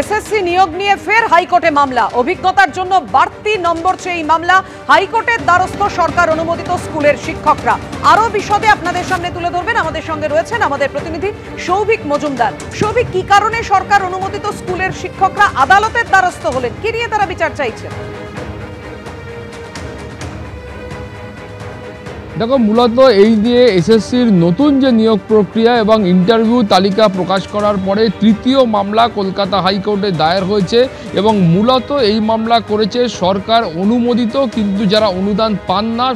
SSC নিয়োগ নিয়ে ফের হাইকোর্টে মামলা। অভিজ্ঞতার জন্য বাড়তি নম্বর চেয়ে এই মামলা। হাইকোর্টের দ্বারস্থ সরকার অনুমোদিত স্কুলের শিক্ষকরা। আরো বিশদে আপনাদের সামনে তুলে ধরবেন আমাদের সঙ্গে রয়েছেন আমাদের প্রতিনিধি সৌভিক মজুমদার। সৌভিক, কি কারণে সরকার অনুমোদিত স্কুলের শিক্ষকরা আদালতের দ্বারস্থ হলেন, কি নিয়ে তারা বিচার চাইছেন? দেখো, মূলত এই নিয়ে এসএসসির নতুন যে নিয়োগ প্রক্রিয়া এবং ইন্টারভিউ তালিকা প্রকাশ করার পরে তৃতীয় মামলা কলকাতা হাইকোর্টে দায়ের হয়েছে এবং মূলত এই মামলা করেছে সরকার অনুমোদিত কিন্তু যারা অনুদান পান না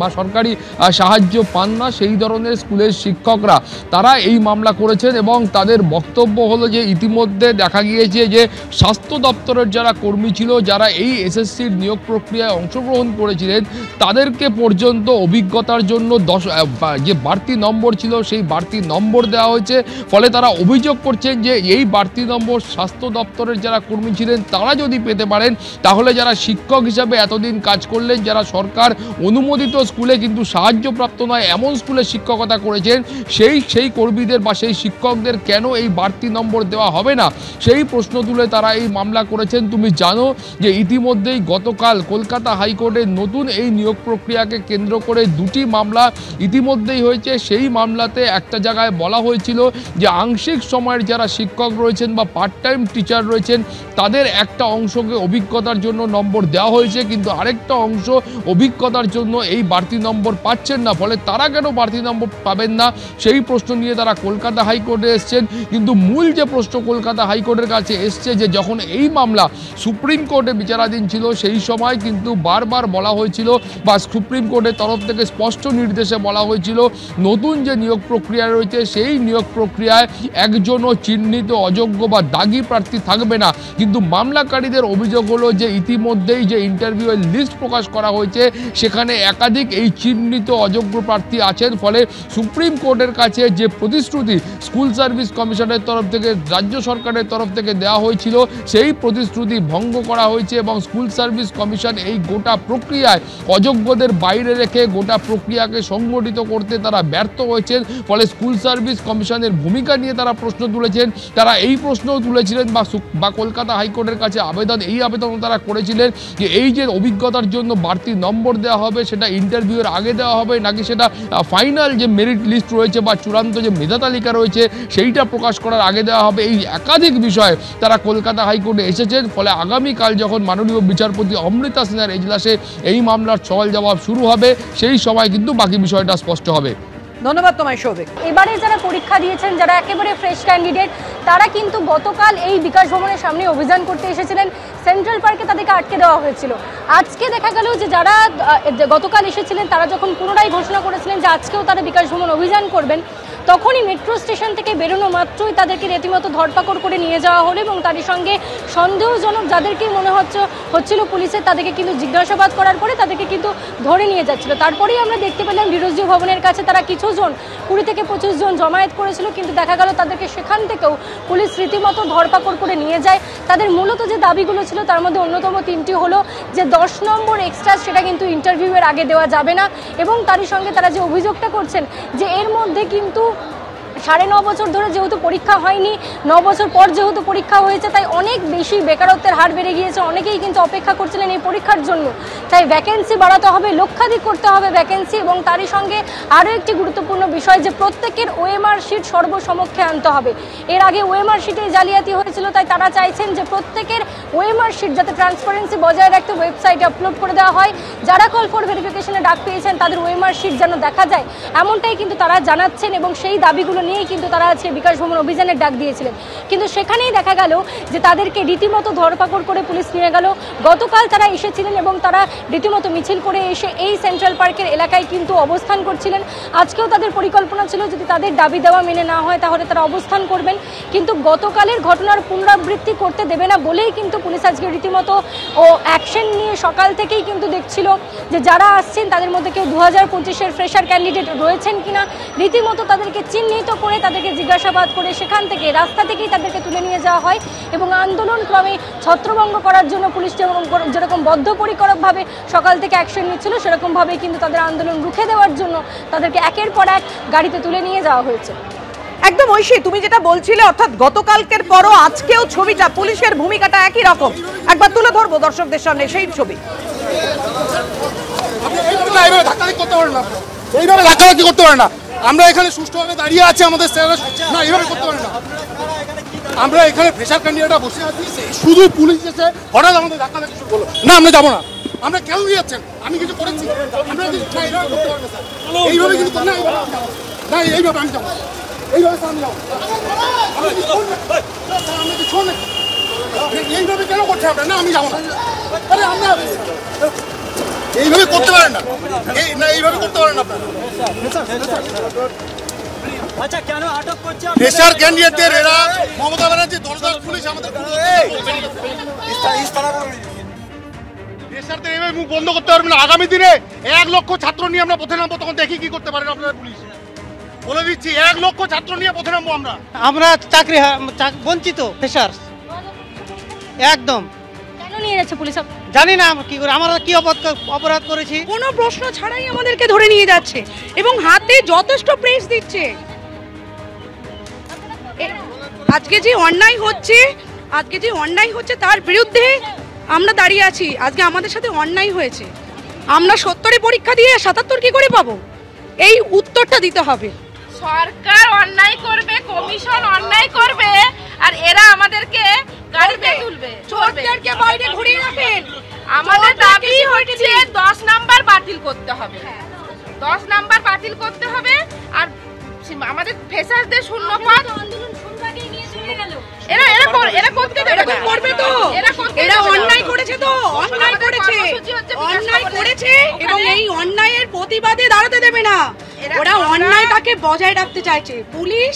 বা সরকারি সাহায্য পান না সেই ধরনের স্কুলের শিক্ষকরা, তারা এই মামলা করেছেন এবং তাদের বক্তব্য হলো যে ইতিমধ্যে দেখা গিয়েছে যে স্বাস্থ্য দপ্তরের যারা কর্মী ছিল, যারা এই এসএসসির নিয়োগ প্রক্রিয়ায় অংশগ্রহণ করেছিলেন, তাদেরকে পর্যন্ত অভিজ্ঞতার জন্য যে বাড়তি নম্বর ছিল সেই বাড়তি নম্বর দেওয়া হয়েছে। ফলে তারা অভিযোগ করছেন যে এই বাড়তি নম্বর স্বাস্থ্য দপ্তরের যারা কর্মী ছিলেন তারা যদি পেতে পারেন, তাহলে যারা শিক্ষক হিসাবে এতদিন কাজ করলেন, যারা সরকার অনুমোদিত স্কুলে কিন্তু সাহায্যপ্রাপ্ত নয় এমন স্কুলে শিক্ষকতা করেছেন, সেই কর্মীদের বা সেই শিক্ষকদের কেন এই বাড়তি নম্বর দেওয়া হবে না, সেই প্রশ্ন তুলে তারা এই মামলা করেছেন। তুমি জানো যে ইতিমধ্যেই গতকাল কলকাতা হাইকোর্টের নতুন এই নিয়োগ প্রক্রিয়াকে কেন্দ্র করে দুটি মামলা ইতিমধ্যেই হয়েছে। সেই মামলাতে একটা জায়গায় বলা হয়েছিল যে আংশিক সময়ের যারা শিক্ষক রয়েছেন বা পার্ট টাইম টিচার রয়েছেন তাদের একটা অংশকে অভিজ্ঞতার জন্য নম্বর দেওয়া হয়েছে, কিন্তু আরেকটা অংশ অভিজ্ঞতার জন্য এই বাড়তি নম্বর পাচ্ছেন না। ফলে তারা কেন বাড়তি নম্বর পাবেন না সেই প্রশ্ন নিয়ে তারা কলকাতা হাইকোর্টে এসছেন। কিন্তু মূল যে প্রশ্ন কলকাতা হাইকোর্টের কাছে এসছে যে যখন এই মামলা সুপ্রিম কোর্টে বিচারাধীন ছিল সেই সময় কিন্তু বারবার বলা হয়েছিল বা সুপ্রিম কোর্টের তরফ থেকে স্পষ্ট নির্দেশে বলা হয়েছিল নতুন যে নিয়োগ প্রক্রিয়া রয়েছে সেই নিয়োগ প্রক্রিয়ায় একজনও চিহ্নিত অযোগ্য বা দাগি প্রার্থী থাকবে না। কিন্তু মামলাকারীদের অভিযোগ হলো যে ইতিমধ্যেই যে ইন্টারভিউয়ের লিস্ট প্রকাশ করা হয়েছে সেখানে একাধিক এই চিহ্নিত অযোগ্য প্রার্থী আছেন। ফলে সুপ্রিম কোর্টের কাছে যে প্রতিশ্রুতি স্কুল সার্ভিস কমিশনের তরফ থেকে রাজ্য সরকারের তরফ থেকে দেওয়া হয়েছিল সেই প্রতিশ্রুতি ভঙ্গ করা হয়েছে এবং স্কুল সার্ভিস কমিশন এই গোটা প্রক্রিয়ায় অযোগ্যদের বাইরে রেখে গোটা প্রক্রিয়াকে সংগঠিত করতে তারা ব্যর্থ হয়েছেন। ফলে স্কুল সার্ভিস কমিশনের ভূমিকা নিয়ে তারা প্রশ্ন তুলেছেন। তারা এই প্রশ্নও তুলেছিলেন বা কলকাতা হাইকোর্টের কাছে আবেদন তারা করেছিলেন যে এই যে অভিজ্ঞতার জন্য বাড়তি নম্বর দেওয়া হবে সেটা ইন্টারভিউয়ের আগে দেওয়া হবে নাকি সেটা ফাইনাল যে মেরিট লিস্ট রয়েছে বা চূড়ান্ত যে মেধা তালিকা রয়েছে সেইটা প্রকাশ করার আগে দেওয়া হবে। এই একাধিক বিষয়ে তারা কলকাতা হাইকোর্টে এসেছেন। ফলে আগামীকাল যখন মাননীয় বিচারপতি অমৃতা সিনহার এজলাসে এই মামলার সওয়াল জবাব শুরু হবে সেই সময় কিন্তু বাকি বিষয়টা স্পষ্ট হবে। ধন্যবাদ তোমায় সৌভিক। এবারে যারা পরীক্ষা দিয়েছেন, যারা একেবারে ফ্রেশ ক্যান্ডিডেট, তারা কিন্তু গতকাল এই বিকাশ ভবনের সামনে অভিযান করতে এসেছিলেন। সেন্ট্রাল পার্কে তাদেরকে আটকে দেওয়া হয়েছিল। আজকে দেখা গেল যে যারা গতকাল এসেছিলেন তারা যখন পুনরায় ঘোষণা করেছিলেন যে আজকেও তারা বিকাশ ভবন অভিযান করবেন, তখনই মেট্রো স্টেশন থেকে বেরোনো মাত্রই তাদেরকে রীতিমতো ধরপাকড় করে নিয়ে যাওয়া হলো এবং তাদের সঙ্গে সন্দেহজনক যাদেরকেই মনে হচ্ছিল পুলিশের, তাদেরকে কিন্তু জিজ্ঞাসাবাদ করার পরে তাদেরকে কিন্তু ধরে নিয়ে যাচ্ছিল। তারপরেই আমরা দেখতে পেলাম বিরোধী ভবনের কাছে তারা কিছুজন 20 থেকে 25 জন জমায়েত করেছিল, কিন্তু দেখা গেল তাদেরকে সেখান থেকেও পুলিশ রীতিমতো ধরপাকড় করে নিয়ে যায়। তাদের মূলত যে দাবিগুলো ছিল তার মধ্যে অন্যতম 3টি হলো যে 10 নম্বর এক্সট্রা সেটা কিন্তু ইন্টারভিউয়ের আগে দেওয়া যাবে না এবং তারই সঙ্গে তারা যে অভিযোগটা করছেন যে এর মধ্যে কিন্তু 9.5 বছর ধরে যেহেতু পরীক্ষা হয়নি, 9 বছর পর যেহেতু পরীক্ষা হয়েছে, তাই অনেক বেশি বেকারত্বের হার বেড়ে গিয়েছে। অনেকেই কিন্তু অপেক্ষা করছিলেন এই পরীক্ষার জন্য। তাই ভ্যাকেন্সি বাড়াতে হবে, লক্ষাধিক করতে হবে ভ্যাকেন্সি এবং তারই সঙ্গে আরও একটি গুরুত্বপূর্ণ বিষয় যে প্রত্যেকের ওএমআর শিট সর্বসমক্ষে আনতে হবে। এর আগে ওএমআর শিটে জালিয়াতি হয়েছিল, তাই তারা চাইছেন যে প্রত্যেকের ওএমআর শিট যাতে ট্রান্সপারেন্সি বজায় রাখতে ওয়েবসাইটে আপলোড করে দেওয়া হয়। যারা কল ফর ভেরিফিকেশনে ডাক পেয়েছেন তাদের ওএমআর শিট যেন দেখা যায়, এমনটাই কিন্তু তারা জানাচ্ছেন এবং সেই দাবিগুলো নিয়েই কিন্তু তারা আজকে বিকাশ ভবন অভিযানের ডাক দিয়েছিলেন। কিন্তু সেখানেই দেখা গেল যে তাদেরকে রীতিমতো ধরপাকড় করে পুলিশ নিয়ে গেল। গতকাল তারা এসেছিলেন এবং তারা রীতিমতো মিছিল করে এসে এই সেন্ট্রাল পার্কের এলাকায় কিন্তু অবস্থান করছিলেন। আজকেও তাদের পরিকল্পনা ছিল যদি তাদের দাবি দেওয়া মেনে না হয় তাহলে তারা অবস্থান করবেন, কিন্তু গতকালের ঘটনার পুনরাবৃত্তি করতে দেবে না বলেই কিন্তু পুলিশ আজকে রীতিমতো অ্যাকশন নিয়ে সকাল থেকেই কিন্তু দেখছিল যে যারা আসছেন তাদের মধ্যে কেউ 2025-এর ফ্রেশার ক্যান্ডিডেট রয়েছেন কিনা, রীতিমতো তাদেরকে চিহ্নিত করে তাদেরকে জিজ্ঞাসাবাদ করে সেখান থেকে রাস্তা থেকেই তাদেরকে তুলে নিয়ে যাওয়া হয় এবং আন্দোলন ক্রমে ছত্রভঙ্গ করার জন্য পুলিশ যেরকম বদ্ধপরিকরভাবে সকাল থেকে অ্যাকশন নিচ্ছিল সেরকমভাবেই কিন্তু তাদের আন্দোলন রুখে দেওয়ার জন্য তাদেরকে একের পর এক গাড়িতে তুলে নিয়ে যাওয়া হয়েছে। একদম ঐশী, তুমি যেটা বলছিলে অর্থাৎ গতকালকের পরও আজকেও ছবিটা পুলিশের ভূমিকাটা একই রকম, একবার তুলে ধরবো দর্শকদের সামনে সেই ছবি। এইভাবে ধাক্কাধাক্কি করতে পারেন না, এইভাবে ধাক্কাধাক্কি করতে পারেন না। আমরা এখানে সুষ্ঠুভাবে দাঁড়িয়ে আছি, আমাদের না এইভাবে করতে পারেন না। আমরা এখানে ফ্রেশার ক্যান্ডিডেটরা বসে আছি, শুধু পুলিশ এসে হঠাৎ আমাদের ধাক্কাধাক্কি শুরু করলো। না আমরা যাবো না। আমরা কেন নিয়ে যাচ্ছেন? আমি কিছু করেছি? আমরা এইভাবে করতে পারবো স্যার, এইভাবে কিন্তু না, না এইভাবে আমি যাবো, এইভাবে আমি যাবো। আমরা কি শোন, এইভাবে কেন করছে আমরা? না আমি যাবো না। আরে আমরা এইভাবে করতে পারেন না, এইভাবে করতে পারেন না আপনারা। আচ্ছা কেন আটক করছে? ফ্রেশার ক্যান্ডিডেটদের এরা মমতা ব্যানার্জি দলদাস পুলিশ আমাদের ফ্রেশারদের এইভাবে মুখ বন্ধ করতে পারবেন না। আগামী দিনে 1 লক্ষ ছাত্র নিয়ে আমরা পথে নামবো, তখন দেখি কি করতে পারেন আপনাদের পুলিশ। বলে দিচ্ছি 1 লক্ষ ছাত্র নিয়ে পথে নামবো আমরা। আমরা চাকরি বঞ্চিত ফ্রেশার একদম। কেন নিয়ে যাচ্ছে পুলিশ? জানি না কি করে, আমরা কি অপরাধ করেছি। কোনো প্রশ্ন ছাড়াই আমাদেরকে ধরে নিয়ে যাচ্ছে এবং হাতে যথেষ্ট প্রেস দিচ্ছে। আজকে যে অন্যায় হচ্ছে তার বিরুদ্ধে আমরা দাঁড়িয়ে আছি। আজকে আমাদের সাথে অন্যায় হয়েছে, আমরা 70-এ পরীক্ষা দিয়ে 77 কি করে পাবো? এই উত্তরটা দিতে হবে। সরকার অন্যায় করবে, কমিশন অন্যায় করবে, আর এরা আমাদেরকে গাড়িতে তুলবে, চোরদেরকে বাইরে ঘুরিয়ে রাখেন। আমাদের দাবি হচ্ছে 10 নাম্বার বাতিল করতে হবে, 10 নাম্বার বাতিল করতে হবে। আর আমাদের ফ্রেশারদের শূন্যপদ এরা করতে দেবে না, করবে তো। এরা অন্যায় করেছে তো, অন্যায় করেছে এবং এই অন্যায়ের প্রতিবাদে দাঁড়াতে দেবে না। ওরা অন্যায়টাকে বজায় রাখতে চাইছে, পুলিশ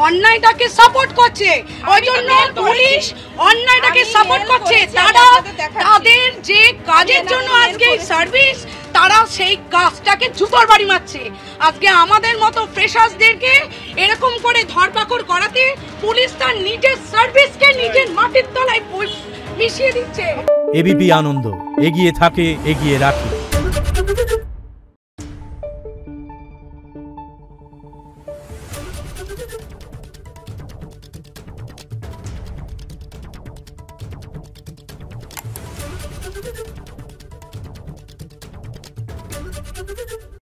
অন্যায়টাকে সাপোর্ট করছে, ওই জন্য পুলিশ অন্যায়টাকে সাপোর্ট করছে। তারা তাদের যে কাজের জন্য আজকে এই সার্ভিস, তারা সেই কাজটাকে জুতোর বাড়ি মারছে। আজকে আমাদের মতো ফ্রেশার্সদেরকে এরকম করে ধরপাকড় করাতে পুলিশ তার নিজের সার্ভিসকে নিজের মাটির তলায় মিশিয়ে দিচ্ছে। এবিপি আনন্দ, এগিয়ে থাকে, এগিয়ে রাখে।